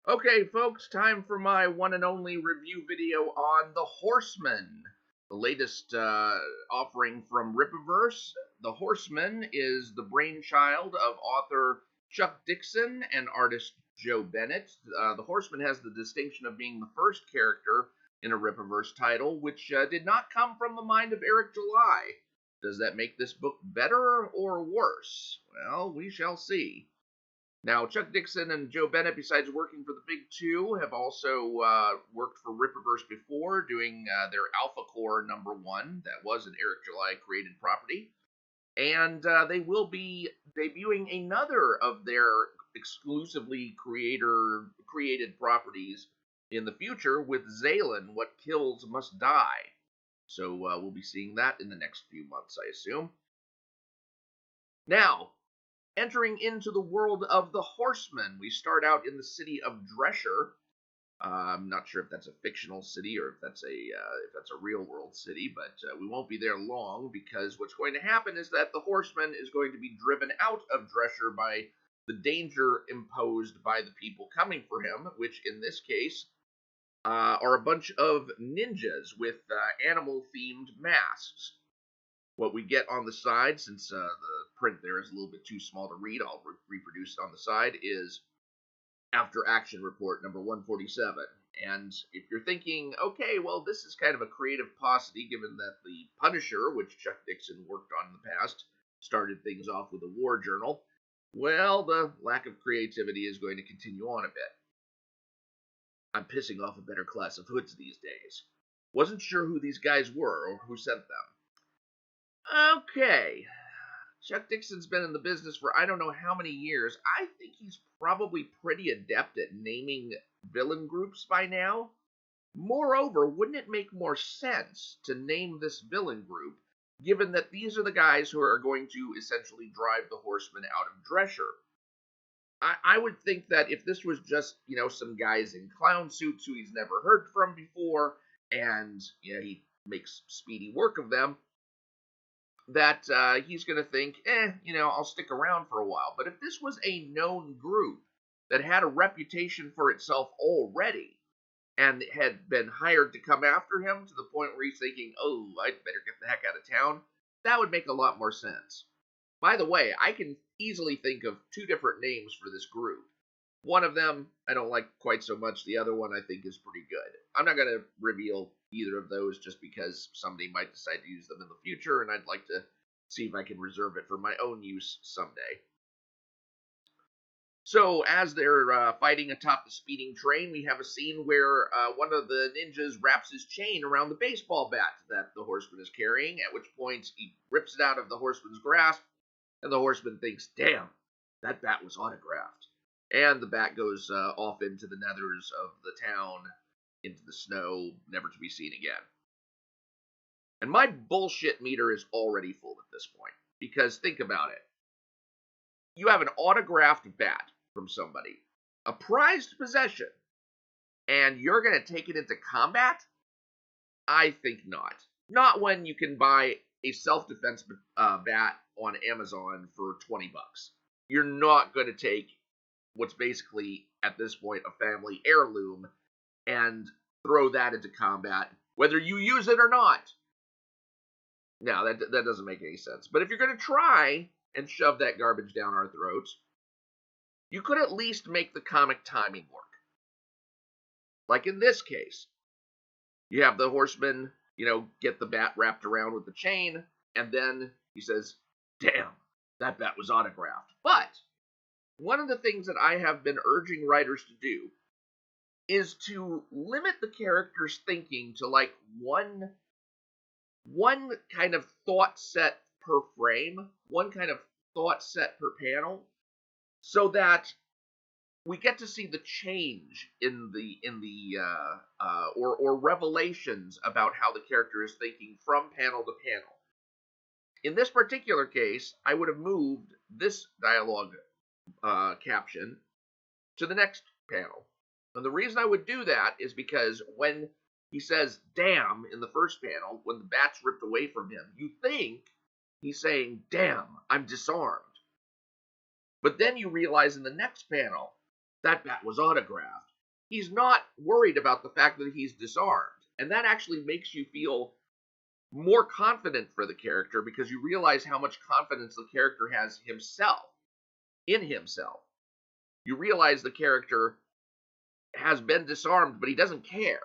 Okay, folks, time for my one and only review video on The Horseman, the latest offering from Rippaverse. The Horseman is the brainchild of author Chuck Dixon and artist Joe Bennett. The Horseman has the distinction of being the first character in a Rippaverse title, which did not come from the mind of Eric July. Does that make this book better or worse? Well, we shall see. Now, Chuck Dixon and Joe Bennett, besides working for the Big Two, have also worked for Rippaverse before, doing their Alpha Core #1. That was an Eric July created property. And they will be debuting another of their exclusively created properties in the future with Zalen, What Kills Must Die. So we'll be seeing that in the next few months, I assume. Now, entering into the world of the Horseman, we start out in the city of Drescher. I'm not sure if that's a fictional city or if that's a real world city, but we won't be there long because what's going to happen is that the Horseman is going to be driven out of Drescher by the danger imposed by the people coming for him, which in this case are a bunch of ninjas with animal-themed masks. What we get on the side, since the print there is a little bit too small to read, I'll reproduce it on the side, is After Action Report number 147. And if you're thinking, okay, well, this is kind of a creative paucity, given that the Punisher, which Chuck Dixon worked on in the past, started things off with a war journal, well, the lack of creativity is going to continue on a bit. I'm pissing off a better class of hoods these days. Wasn't sure who these guys were or who sent them. Okay, Chuck Dixon's been in the business for I don't know how many years. I think he's probably pretty adept at naming villain groups by now. Moreover, wouldn't it make more sense to name this villain group, given that these are the guys who are going to essentially drive the Horsemen out of Drescher? I would think that if this was just, some guys in clown suits who he's never heard from before, and, he makes speedy work of them, that he's going to think, I'll stick around for a while. But if this was a known group that had a reputation for itself already and had been hired to come after him to the point where he's thinking, oh, I'd better get the heck out of town, that would make a lot more sense. By the way, I can easily think of two different names for this group. One of them I don't like quite so much. The other one I think is pretty good. I'm not going to reveal either of those just because somebody might decide to use them in the future, and I'd like to see if I can reserve it for my own use someday. So, as they're fighting atop the speeding train, we have a scene where one of the ninjas wraps his chain around the baseball bat that the Horseman is carrying, at which point he rips it out of the Horseman's grasp, and the Horseman thinks, damn, that bat was autographed. And the bat goes off into the nethers of the town, into the snow, never to be seen again. And my bullshit meter is already full at this point. Because think about it. You have an autographed bat from somebody, a prized possession, and you're going to take it into combat? I think not. Not when you can buy a self-defense bat on Amazon for $20. You're not going to take what's basically, at this point, a family heirloom and throw that into combat, whether you use it or not. No, that doesn't make any sense. But if you're going to try and shove that garbage down our throats, you could at least make the comic timing work. Like in this case, you have the Horseman, get the bat wrapped around with the chain, and then he says, damn, that bat was autographed. But one of the things that I have been urging writers to do is to limit the character's thinking to like one kind of thought set per frame, one kind of thought set per panel, so that we get to see the change in the or revelations about how the character is thinking from panel to panel. In this particular case, I would have moved this dialogue caption to the next panel. And the reason I would do that is because when he says damn in the first panel, when the bat's ripped away from him, you think he's saying, damn, I'm disarmed. But then you realize in the next panel, that bat was autographed. he's not worried about the fact that he's disarmed. And that actually makes you feel more confident for the character because you realize how much confidence the character has in himself. You realize the character has been disarmed, but he doesn't care.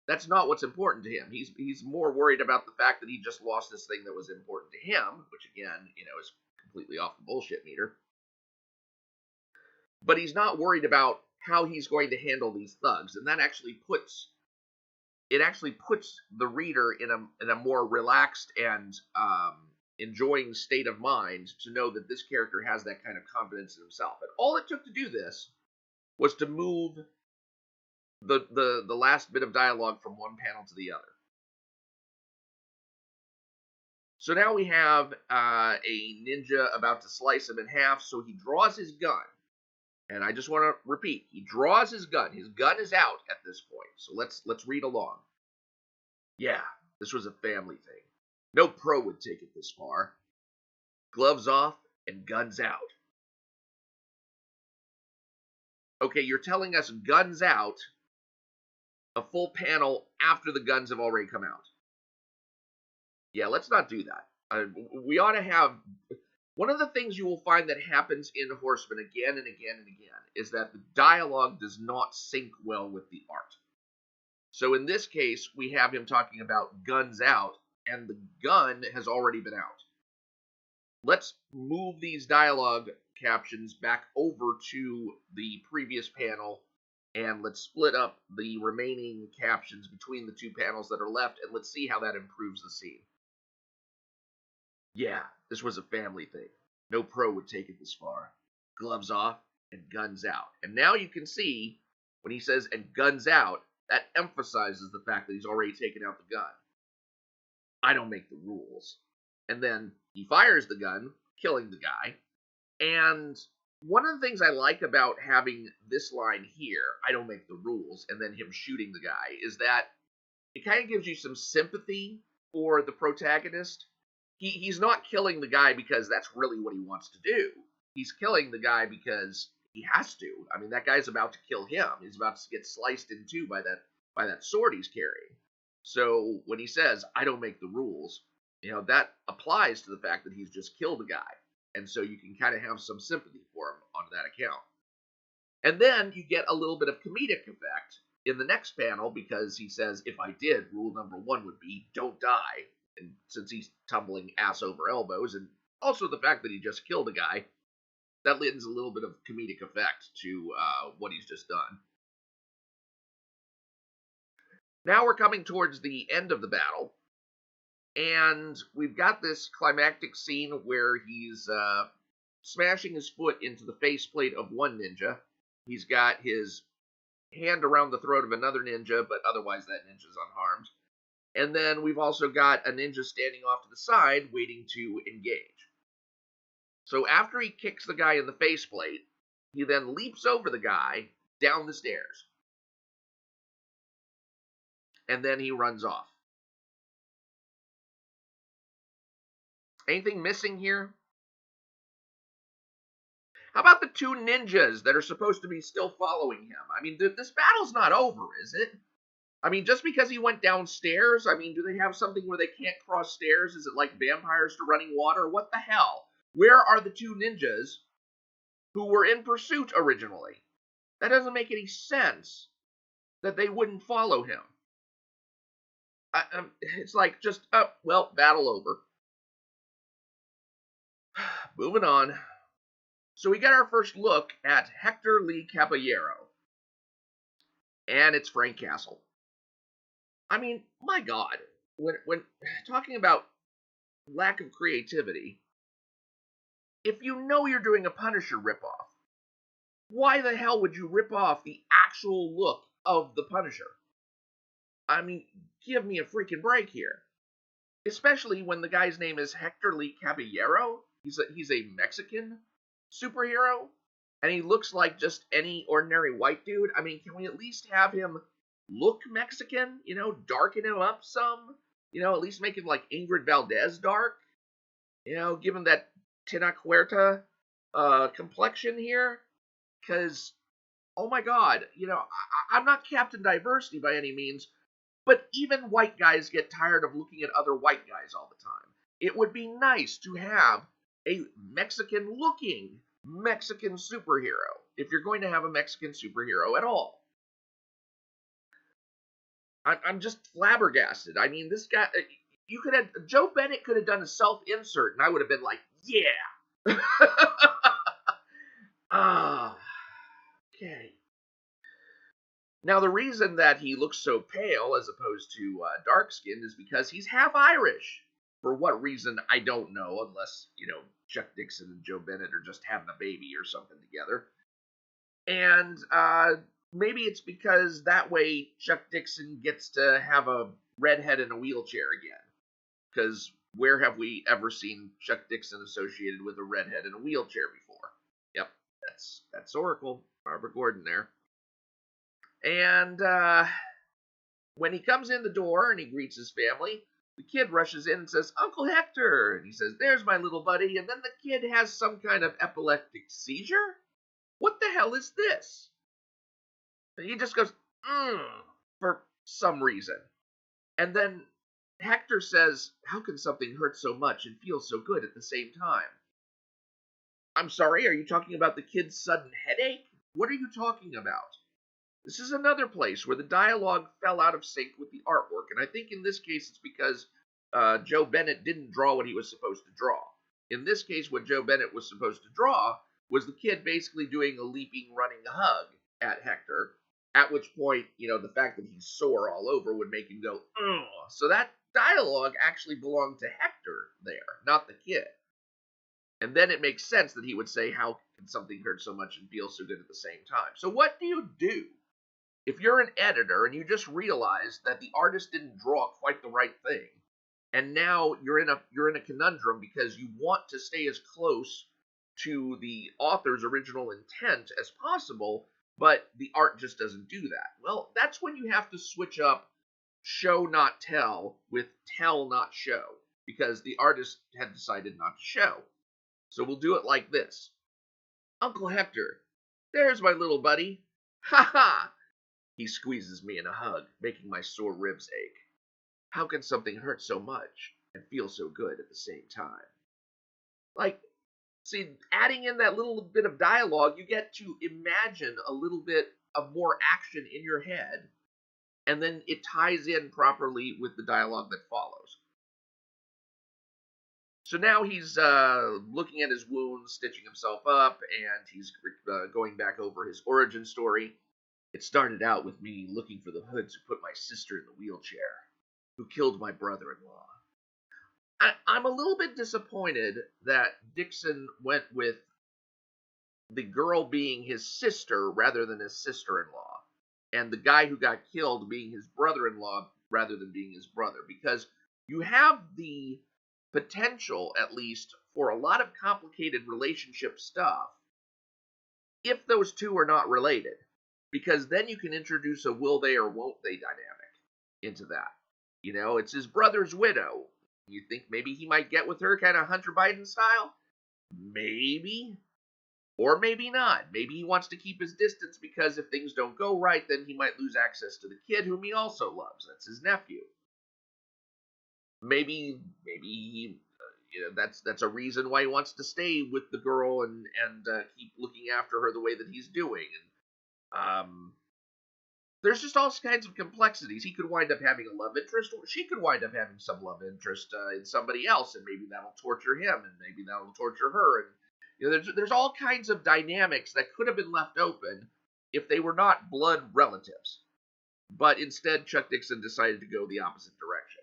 That's not what's important to him. He's more worried about the fact that he just lost this thing that was important to him, which again, is completely off the bullshit meter. But he's not worried about how he's going to handle these thugs, and that actually puts the reader in a more relaxed and enjoying state of mind to know that this character has that kind of confidence in himself. And all it took to do this was to move the last bit of dialogue from one panel to the other. So now we have a ninja about to slice him in half, so he draws his gun. And I just want to repeat, he draws his gun. His gun is out at this point. So let's read along. Yeah, this was a family thing. No pro would take it this far. Gloves off and guns out. Okay, you're telling us guns out a full panel after the guns have already come out. Yeah, let's not do that. We ought to have... One of the things you will find that happens in Horseman again and again and again is that the dialogue does not sync well with the art. So in this case, we have him talking about guns out, and the gun has already been out. Let's move these dialogue captions back over to the previous panel, and let's split up the remaining captions between the two panels that are left, and let's see how that improves the scene. Yeah, this was a family thing. No pro would take it this far. Gloves off and guns out. And now you can see, when he says, and guns out, that emphasizes the fact that he's already taken out the gun. I don't make the rules. And then he fires the gun, killing the guy. And one of the things I like about having this line here, I don't make the rules, and then him shooting the guy, is that it kind of gives you some sympathy for the protagonist. He's not killing the guy because that's really what he wants to do. He's killing the guy because he has to. I mean, that guy's about to kill him. He's about to get sliced in two by that sword he's carrying. So when he says, I don't make the rules, that applies to the fact that he's just killed a guy. And so you can kind of have some sympathy for him on that account. And then you get a little bit of comedic effect in the next panel because he says, if I did, rule number 1 would be don't die. And since he's tumbling ass over elbows, and also the fact that he just killed a guy, that lends a little bit of comedic effect to what he's just done. Now we're coming towards the end of the battle, and we've got this climactic scene where he's smashing his foot into the faceplate of one ninja. He's got his hand around the throat of another ninja, but otherwise that ninja's unharmed. And then we've also got a ninja standing off to the side waiting to engage. So after he kicks the guy in the faceplate, he then leaps over the guy down the stairs. And then he runs off. Anything missing here? How about the two ninjas that are supposed to be still following him? I mean, this battle's not over, is it? I mean, just because he went downstairs, I mean, do they have something where they can't cross stairs? Is it like vampires to running water? What the hell? Where are the two ninjas who were in pursuit originally? That doesn't make any sense that they wouldn't follow him. It's like just, well, battle over. Moving on. So we got our first look at Hector Lee Caballero. And it's Frank Castle. I mean, my God, when talking about lack of creativity, if you know you're doing a Punisher ripoff, why the hell would you rip off the actual look of the Punisher? I mean, give me a freaking break here. Especially when the guy's name is Hector Lee Caballero. He's a Mexican superhero, and he looks like just any ordinary white dude. I mean, can we at least have him look Mexican, darken him up some, at least make him like Ingrid Valdez dark, give him that Tenoch Huerta complexion here, because oh my God, I'm not Captain Diversity by any means, but even white guys get tired of looking at other white guys all the time. It would be nice to have a Mexican-looking Mexican superhero, if you're going to have a Mexican superhero at all. I'm just flabbergasted. I mean, this guy, Joe Bennett could have done a self-insert, and I would have been like, yeah. Ah, okay. Now, the reason that he looks so pale as opposed to dark-skinned is because he's half Irish. For what reason, I don't know, unless, Chuck Dixon and Joe Bennett are just having a baby or something together. And maybe it's because that way Chuck Dixon gets to have a redhead in a wheelchair again. Because where have we ever seen Chuck Dixon associated with a redhead in a wheelchair before? Yep, that's Oracle, Barbara Gordon there. And when he comes in the door and he greets his family, the kid rushes in and says, "Uncle Hector!" And he says, "There's my little buddy." And then the kid has some kind of epileptic seizure? What the hell is this? And he just goes, for some reason. And then Hector says, "How can something hurt so much and feel so good at the same time?" I'm sorry, are you talking about the kid's sudden headache? What are you talking about? This is another place where the dialogue fell out of sync with the artwork, and I think in this case it's because Joe Bennett didn't draw what he was supposed to draw. In this case, what Joe Bennett was supposed to draw was the kid basically doing a leaping, running hug at Hector, at which point, the fact that he's sore all over would make him go, ugh. So that dialogue actually belonged to Hector there, not the kid. And then it makes sense that he would say, "How can something hurt so much and feel so good at the same time?" So what do? If you're an editor and you just realize that the artist didn't draw quite the right thing, and now you're in a conundrum because you want to stay as close to the author's original intent as possible, but the art just doesn't do that. Well, that's when you have to switch up show not tell with tell not show, because the artist had decided not to show. So we'll do it like this. "Uncle Hector, there's my little buddy. Ha ha!" He squeezes me in a hug, making my sore ribs ache. "How can something hurt so much and feel so good at the same time?" See, adding in that little bit of dialogue, you get to imagine a little bit of more action in your head, and then it ties in properly with the dialogue that follows. So now he's looking at his wounds, stitching himself up, and he's going back over his origin story. "It started out with me looking for the hoods who put my sister in the wheelchair, who killed my brother-in-law." I'm a little bit disappointed that Dixon went with the girl being his sister rather than his sister-in-law, and the guy who got killed being his brother-in-law rather than being his brother, because you have the potential, at least, for a lot of complicated relationship stuff if those two are not related, because then you can introduce a will they or won't they dynamic into that. It's his brother's widow. You think maybe he might get with her kind of Hunter Biden style? Maybe. Or maybe not. Maybe he wants to keep his distance because if things don't go right, then he might lose access to the kid whom he also loves. That's his nephew. Maybe he, that's a reason why he wants to stay with the girl and keep looking after her the way that he's doing. And there's just all kinds of complexities. He could wind up having a love interest, or she could wind up having some love interest in somebody else, and maybe that'll torture him, and maybe that'll torture her. And there's all kinds of dynamics that could have been left open if they were not blood relatives. But instead, Chuck Dixon decided to go the opposite direction.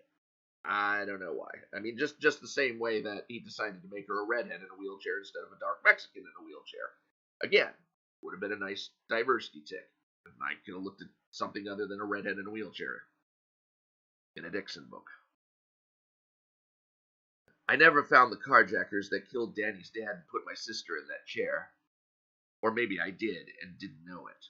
I don't know why. I mean, just the same way that he decided to make her a redhead in a wheelchair instead of a dark Mexican in a wheelchair. Again, would have been a nice diversity tick. And I could have looked at something other than a redhead in a wheelchair in a Dixon book. "I never found the carjackers that killed Danny's dad and put my sister in that chair. Or maybe I did and didn't know it."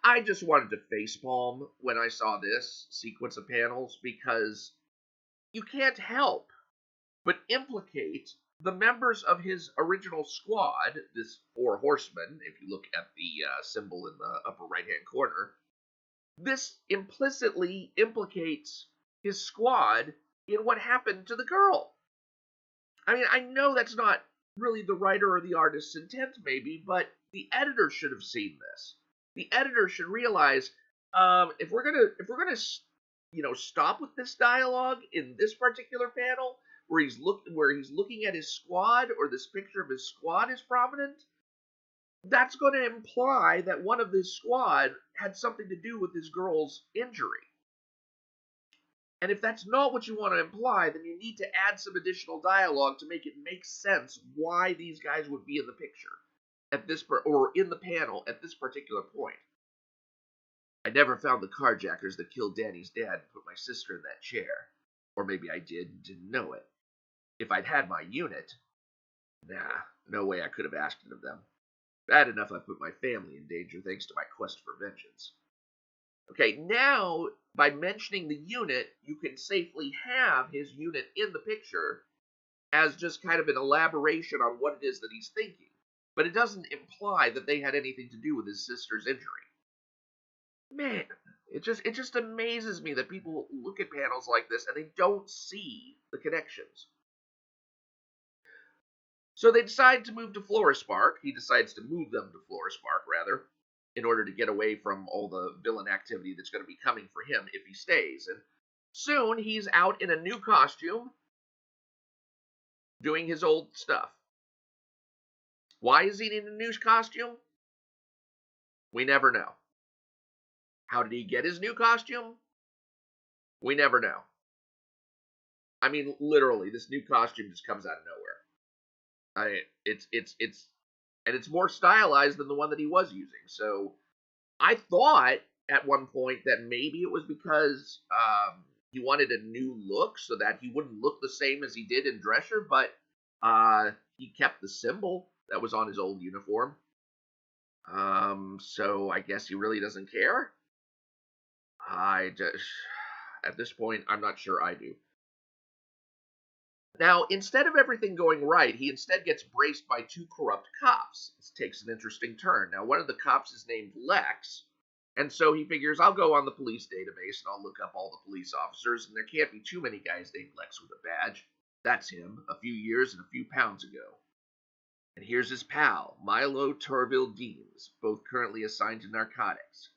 I just wanted to facepalm when I saw this sequence of panels, because you can't help but implicate the members of his original squad, this 4 horsemen, if you look at the symbol in the upper right-hand corner, this implicitly implicates his squad in what happened to the girl. I mean, I know that's not really the writer or the artist's intent, maybe, but the editor should have seen this. The editor should realize if we're gonna stop with this dialogue in this particular panel where he's looking at his squad, or this picture of his squad is prominent, that's going to imply that one of this squad had something to do with this girl's injury. And if that's not what you want to imply, then you need to add some additional dialogue to make it make sense why these guys would be in the picture at this or in the panel at this particular point. I never found the carjackers that killed Danny's dad and put my sister in that chair. Or maybe I did and didn't know it. If I'd had my unit, no way I could have asked it of them. Bad enough I put my family in danger thanks to my quest for vengeance. Okay, now, by mentioning the unit, you can safely have his unit in the picture as just kind of an elaboration on what it is that he's thinking. But it doesn't imply that they had anything to do with his sister's injury. Man, it just amazes me that people look at panels like this and they don't see the connections. So they decide to move to Florist Park. He decides to move them to Florist Park, rather, in order to get away from all the villain activity that's going to be coming for him if he stays. And soon he's out in a new costume, doing his old stuff. Why is he in a new costume? We never know. How did he get his new costume? We never know. I mean, literally, this new costume just comes out of nowhere. It's more stylized than the one that he was using. So I thought at one point that maybe it was because he wanted a new look so that he wouldn't look the same as he did in Drescher, but he kept the symbol that was on his old uniform. So I guess he really doesn't care. At this point, I'm not sure I do. Now, instead of everything going right, he instead gets braced by 2 corrupt cops. This takes an interesting turn. Now, one of the cops is named Lex, and so he figures, I'll go on the police database and I'll look up all the police officers, and there can't be too many guys named Lex with a badge. That's him, a few years and a few pounds ago. And here's his pal, Milo Torville Deems, both currently assigned to narcotics.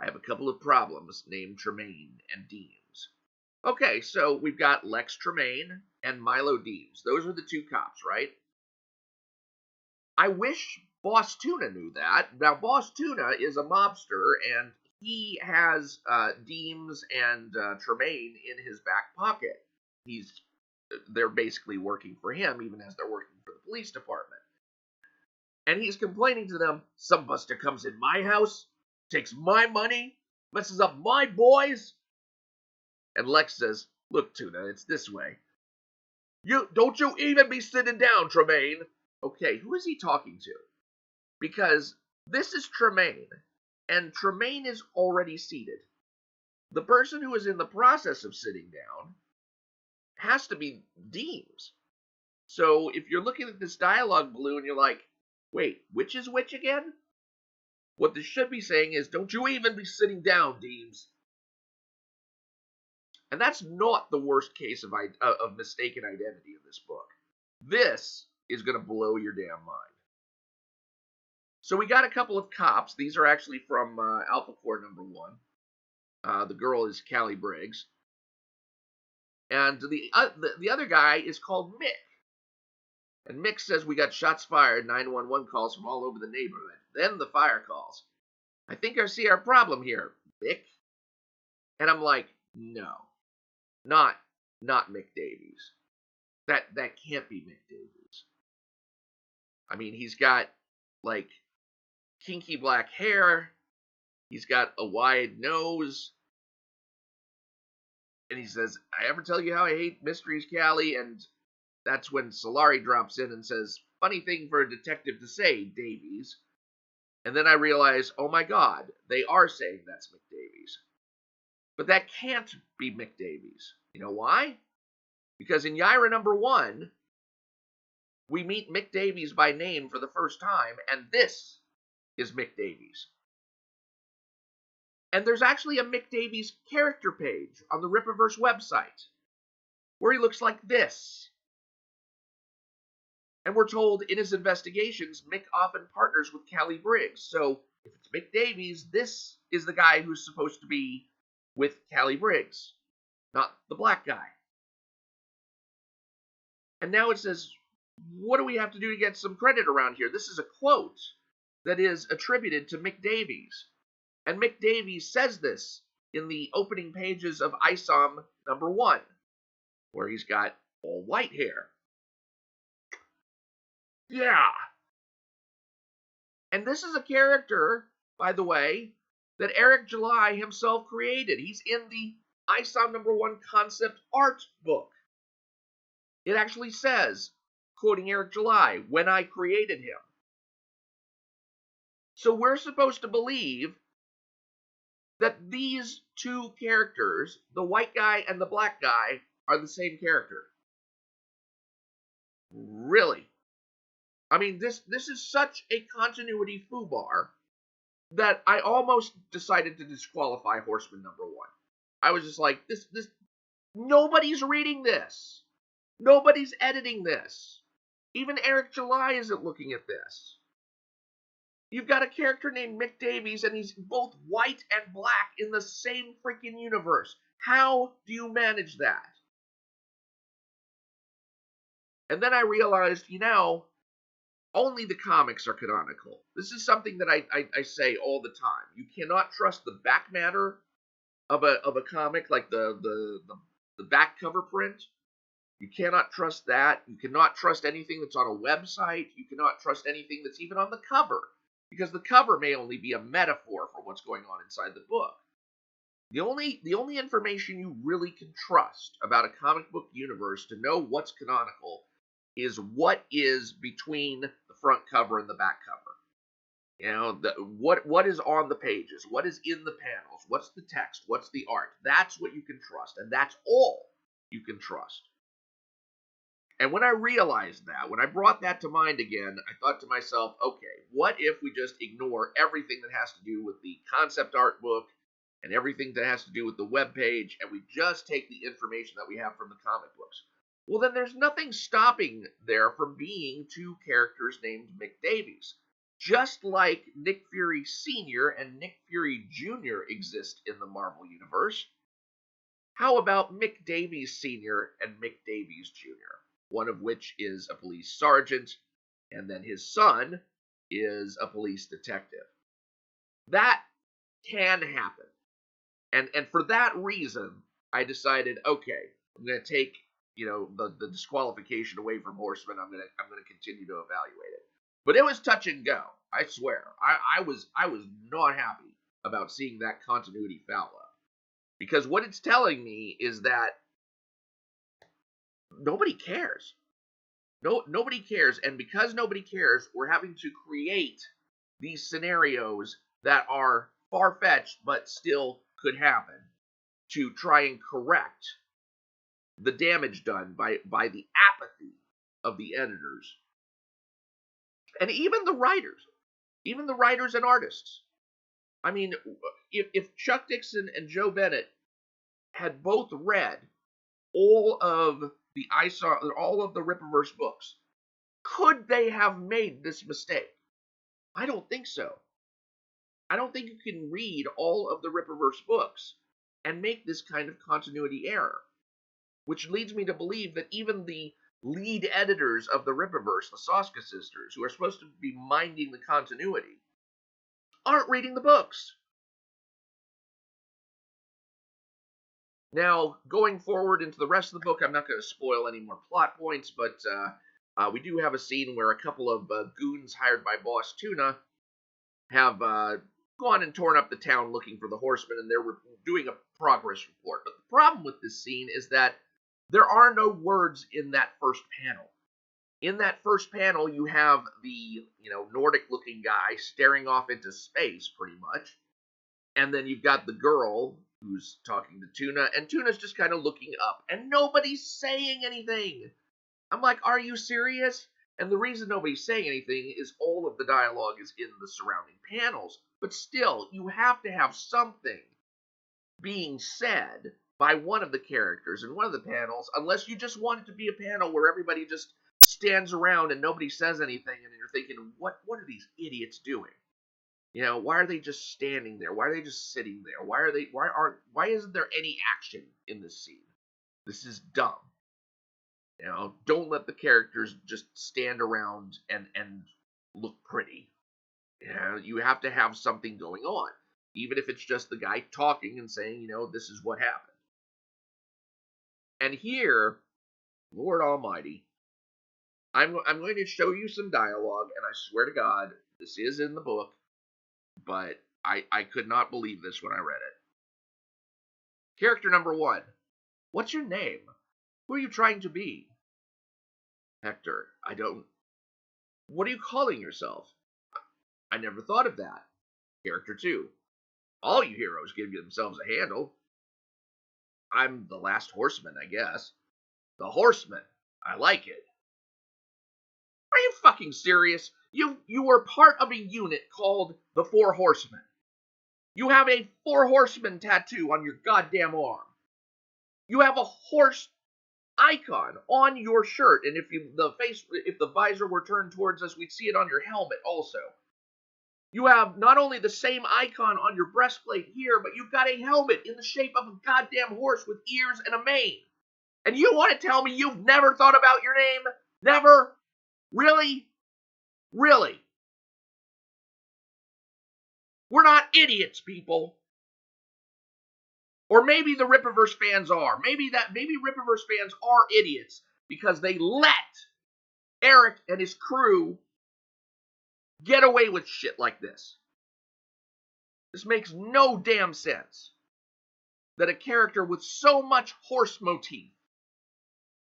I have a couple of problems named Tremaine and Deems. Okay, so we've got Lex Tremaine and Milo Deems. Those are the 2 cops, right? I wish Boss Tuna knew that. Now, Boss Tuna is a mobster, and he has Deems and Tremaine in his back pocket. They're basically working for him, even as they're working for the police department. And he's complaining to them, some buster comes in my house, takes my money, messes up my boys. And Lex says, look, Tuna, it's this way. Don't you even be sitting down, Tremaine. Okay, who is he talking to? Because this is Tremaine, and Tremaine is already seated. The person who is in the process of sitting down has to be Deems. So if you're looking at this dialogue blue and you're like, wait, which is which again? What this should be saying is, don't you even be sitting down, Deems. And that's not the worst case of mistaken identity in this book. This is going to blow your damn mind. So we got a couple of cops. These are actually from Alpha Corps number 1. The girl is Callie Briggs. And the other guy is called Mick. And Mick says, we got shots fired, 911 calls from all over the neighborhood. Then the fire calls. I think I see our problem here, Mick. And I'm like, no. Not Mick Davies. That can't be Mick Davies. I mean, he's got, like, kinky black hair. He's got a wide nose. And he says, I ever tell you how I hate mysteries, Callie? And that's when Solari drops in and says, funny thing for a detective to say, Davies. And then I realize, oh my God, they are saying that's Mick Davies. But that can't be Mick Davies. You know why? Because in Yaira number 1, we meet Mick Davies by name for the first time, and this is Mick Davies. And there's actually a Mick Davies character page on the Rippaverse website where he looks like this. And we're told in his investigations, Mick often partners with Callie Briggs. So if it's Mick Davies, this is the guy who's supposed to be with Callie Briggs, not the black guy. And now it says, what do we have to do to get some credit around here? This is a quote that is attributed to Mick Davies. And Mick Davies says this in the opening pages of ISOM #1, where he's got all white hair. Yeah. And this is a character, by the way, that Eric July himself created. He's in the ISOM #1 concept art book. It actually says, quoting Eric July, when I created him. So we're supposed to believe that these two characters, the white guy and the black guy, are the same character. Really? I mean, this is such a continuity foobar that I almost decided to disqualify Horseman #1. I was just like, this nobody's reading this. Nobody's editing this. Even Eric July isn't looking at this. You've got a character named Mick Davies, and he's both white and black in the same freaking universe. How do you manage that? And then I realized, only the comics are canonical. This is something that I say all the time. You cannot trust the back matter of a comic, like the back cover print. You cannot trust that. You cannot trust anything that's on a website. You cannot trust anything that's even on the cover, because the cover may only be a metaphor for what's going on inside the book. The only information you really can trust about a comic book universe to know what's canonical is what is between the front cover and the back cover. What is on the pages, what is in the panels, what's the text, what's the art. That's what you can trust, and that's all you can trust. And when I realized that, when I brought that to mind again, I thought to myself, okay, what if we just ignore everything that has to do with the concept art book and everything that has to do with the web page, and we just take the information that we have from the comic books? Well, then there's nothing stopping there from being two characters named Mick Davies. Just like Nick Fury Sr. and Nick Fury Jr. exist in the Marvel Universe, how about Mick Davies Sr. and Mick Davies Jr.? One of which is a police sergeant, and then his son is a police detective. That can happen. And for that reason, I decided, okay, I'm going to take, the disqualification away from Horseman. I'm going to continue to evaluate it. But it was touch and go. I swear. I was not happy about seeing that continuity foul up. Because what it's telling me is that nobody cares. Nobody cares, and because nobody cares, we're having to create these scenarios that are far-fetched but still could happen to try and correct the damage done by the apathy of the editors. And even the writers and artists. I mean, if Chuck Dixon and Joe Bennett had both read all of the Rippaverse books, could they have made this mistake? I don't think so. I don't think you can read all of the Rippaverse books and make this kind of continuity error. Which leads me to believe that even the lead editors of the Rippaverse, the Soska sisters, who are supposed to be minding the continuity, aren't reading the books. Now, going forward into the rest of the book, I'm not going to spoil any more plot points, but we do have a scene where a couple of goons hired by Boss Tuna have gone and torn up the town looking for the Horseman, and they're doing a progress report. But the problem with this scene is that there are no words in that first panel. In that first panel, you have the Nordic-looking guy staring off into space, pretty much, and then you've got the girl who's talking to Tuna, and Tuna's just kind of looking up, and nobody's saying anything. I'm like, are you serious? And the reason nobody's saying anything is all of the dialogue is in the surrounding panels. But still, you have to have something being said by one of the characters in one of the panels, unless you just want it to be a panel where everybody just stands around and nobody says anything, and you're thinking, what are these idiots doing? Why are they just standing there? Why are they just sitting there? Why isn't there any action in this scene? This is dumb. Don't let the characters just stand around and look pretty. You have to have something going on, even if it's just the guy talking and saying, this is what happened. And here, Lord Almighty, I'm going to show you some dialogue, and I swear to God, this is in the book, but I could not believe this when I read it. Character number 1. What's your name? Who are you trying to be? Hector, I don't... What are you calling yourself? I never thought of that. Character 2. All you heroes give themselves a handle. I'm the last horseman, I guess. The Horseman. I like it. Are you fucking serious? You were part of a unit called the Four Horsemen. You have a Four Horsemen tattoo on your goddamn arm. You have a horse icon on your shirt, and if the visor were turned towards us, we'd see it on your helmet also. You have not only the same icon on your breastplate here, but you've got a helmet in the shape of a goddamn horse with ears and a mane. And you want to tell me you've never thought about your name? Never? Really? Really? We're not idiots, people. Or maybe the Rippaverse fans are. Maybe Rippaverse fans are idiots because they let Eric and his crew get away with shit like this. This makes no damn sense. That a character with so much horse motif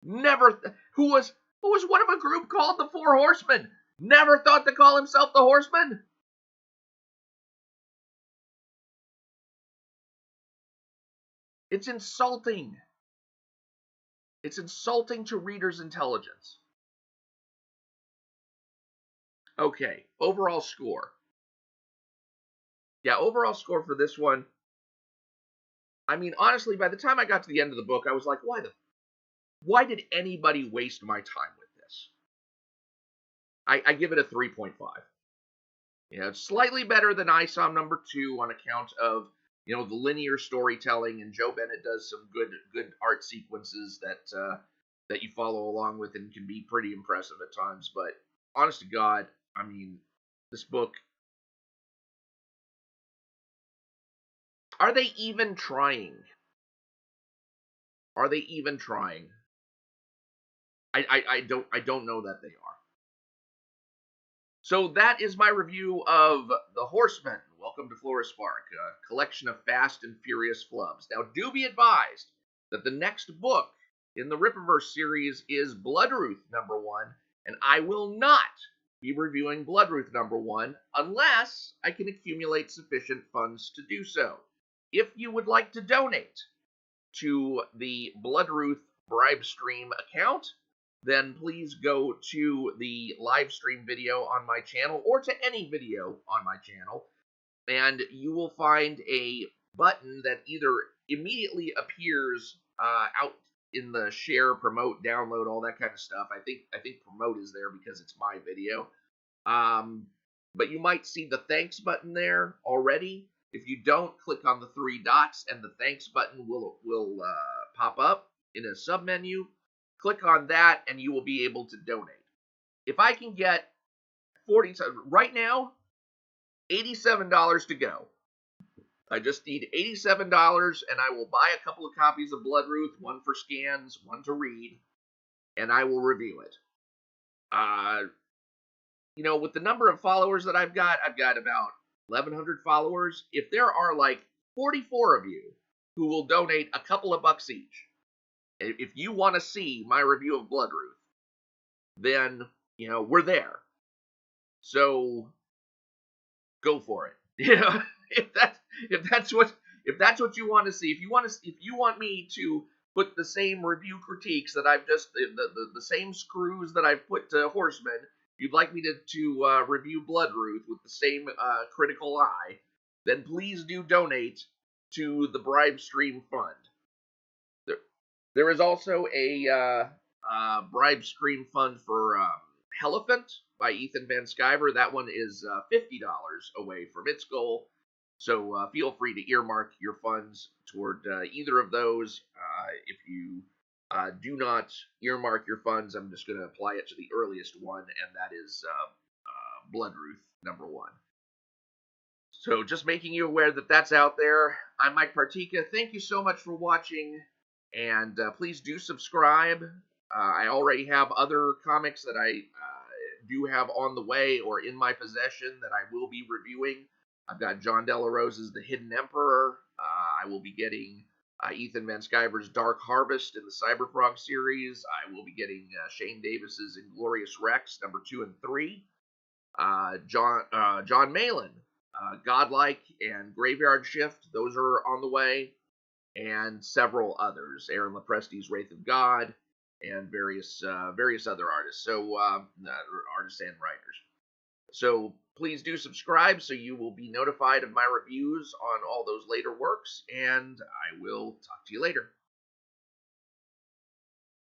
who was one of a group called the Four Horsemen, never thought to call himself the Horseman? It's insulting. It's insulting to readers' intelligence. Okay, overall score. Yeah, overall score for this one. I mean, honestly, by the time I got to the end of the book, I was like, why did anybody waste my time with this? I give it a 3.5. It's slightly better than ISOM number 2 on account of, the linear storytelling, and Joe Bennett does some good art sequences that you follow along with and can be pretty impressive at times. But honest to God, I mean, this book, are they even trying? Are they even trying? I don't know that they are. So that is my review of The Horseman. Welcome to Flora Spark, a collection of fast and furious flubs. Now, do be advised that the next book in the Rippaverse series is Bloodruth number 1, and I will not be reviewing Bloodruth number 1 unless I can accumulate sufficient funds to do so. If you would like to donate to the Bloodruth bribe stream account, then please go to the live stream video on my channel, or to any video on my channel, and you will find a button that either immediately appears out in the share, promote, download, all that kind of stuff. I think promote is there because it's my video. But you might see the thanks button there already. If you don't, click on the 3 dots, and the thanks button will pop up in a submenu. Click on that, and you will be able to donate. If I can get right now, $87 to go. I just need $87, and I will buy a couple of copies of Bloodruth, one for scans, one to read, and I will review it. With the number of followers that I've got about 1,100 followers. If there are like 44 of you who will donate a couple of bucks each, if you want to see my review of Bloodruth, then, we're there. So, go for it. If that's what you want to see, if you want me to put the same review critiques that I've just the same screws that I've put to Horseman. If you'd like me to review Bloodruth with the same critical eye, then please do donate to the Bribe Stream Fund. There is also a Bribe Stream Fund for Elephant by Ethan Van Sciver. That one is $50 away from its goal. So feel free to earmark your funds toward either of those. If you do not earmark your funds, I'm just going to apply it to the earliest one, and that is Bloodruth #1. So just making you aware that that's out there. I'm Mike Partika. Thank you so much for watching, and please do subscribe. I already have other comics that I do have on the way or in my possession that I will be reviewing. I've got John Della Rosa's The Hidden Emperor. I will be getting Ethan Van Sciver's Dark Harvest in the Cyberfrog series. I will be getting Shane Davis's Inglorious Rex #2 and 3. John Malin, Godlike and Graveyard Shift. Those are on the way, and several others. Aaron Lepresti's Wraith of God, and various other artists. So artists and writers. So please do subscribe so you will be notified of my reviews on all those later works, and I will talk to you later.